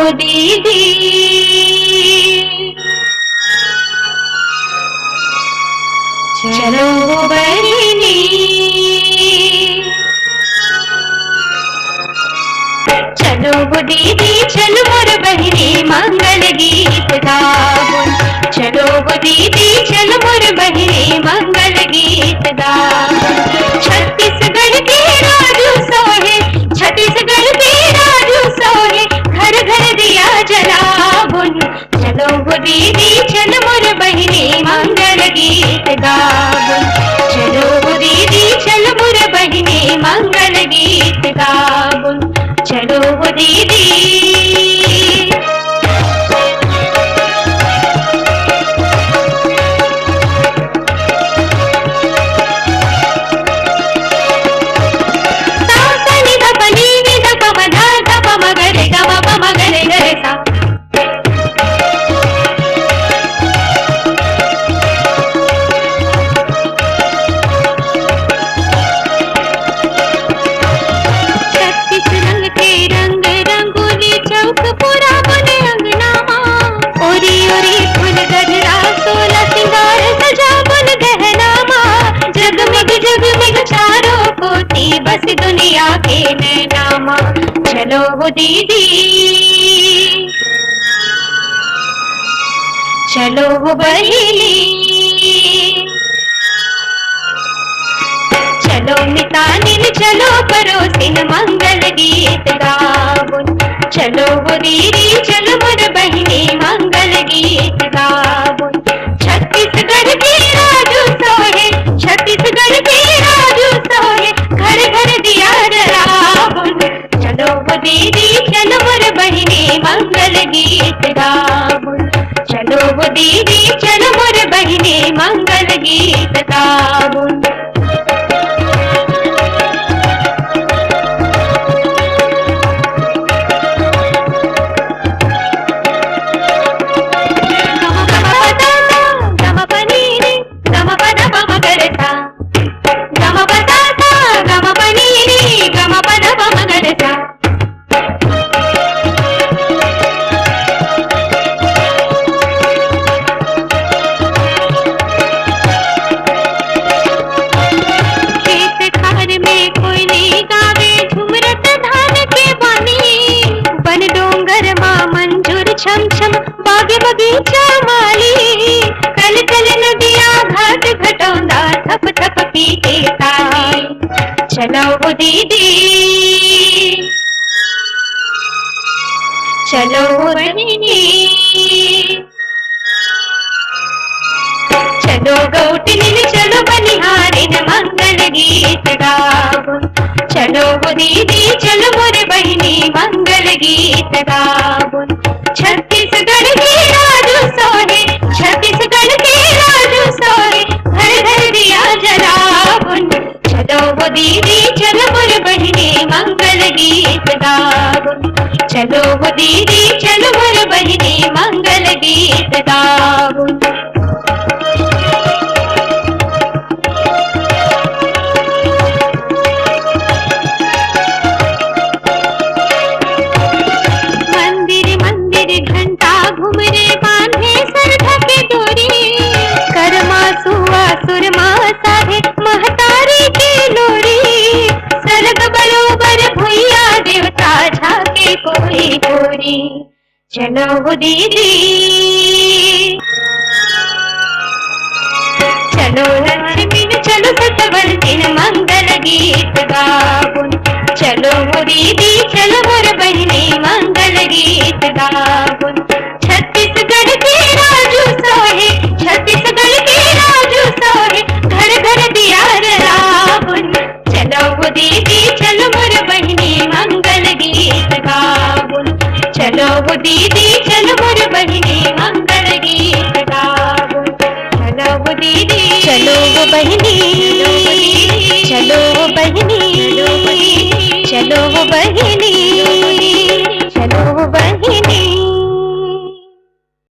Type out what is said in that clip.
वो दीदी, चलो वो बहिनी, चलो वो दीदी, चलो मोर बहिनी, मंगल गीत गावो। चलो वो दीदी, चलो मोर बहिनी, मंगल गीत गावो। छत्तीसगढ़ के राजू सोहे, छत्तीसगढ़ के राजू सोहे, घर घर दिया जलावो। चलो वो दीदी, चलो मोर बहिनी, मंगल गीत गावो। चलो वो दीदी, चलो मोर बहिनी, मंगल गीत गावो। चलो वो दीदी। बस दुनिया के नैनामा। चलो वो दीदी, चलो वो बहिनी, चलो मितानिन, चलो परोसिन, मंगल गीत गावो। चलो वो दीदी, चलो मोर बहिनी, मंगल गीत गावो। छत्तीसगढ़ के राजू सोहे, छत्तीसगढ़ के राजू सोहे, घर घर दिया जलावो। चलो वो दीदी, चलो मोर बहिनी, मंगल गीत गावो। चलो वो दीदी, चलो मोर बहिनी, मंगल गीत गावो। छम छम बागे बगीचा माली, कल चल नदिया घाट घटौंदा, थप थप पीते ताई। चलो वो दीदी, चलो वो बहिनी, चलो गौटनिन, चलो बनिहारिन, मंगल गीत गावो। चलो वो दीदी, चलो मोर बहिनी, मंगल गीत गावो। छत्तीसगढ़ के राजू सोहे, छत्तीसगढ़ के राजू सोहे, घर घर दिया जलावो। चलो वो दीदी, चलो मोर बहिनी, मंगल गीत गावो। चलो वो दीदी, चलो मोर बहिनी, मंगल गीत गावो। महतारी की लोरी, सरग बरोबर भुइया देवता, झाके कोई गोरी। चलो वो दीदी, चलो लक्ष्मीन, चलो सतवंतिन, मंगल गीत गावो। चलो वो दीदी, चलो मोर बहिनी, मंगल गीत गावो। छत्तीसगढ़ के राजू सोहे, छत्तीसगढ़ के राजू सोहे, घर घर दिया जलावो। चलो वो दीदी, चलो मोर बहिनी, मंगल गीत गावो। चलो वो दीदी, चलो मोर बहिनी, मंगल गीत गावो। चलो वो दीदी, चलो वो बहिनी, चलो वो बहिनी, चलो वो बहिनी।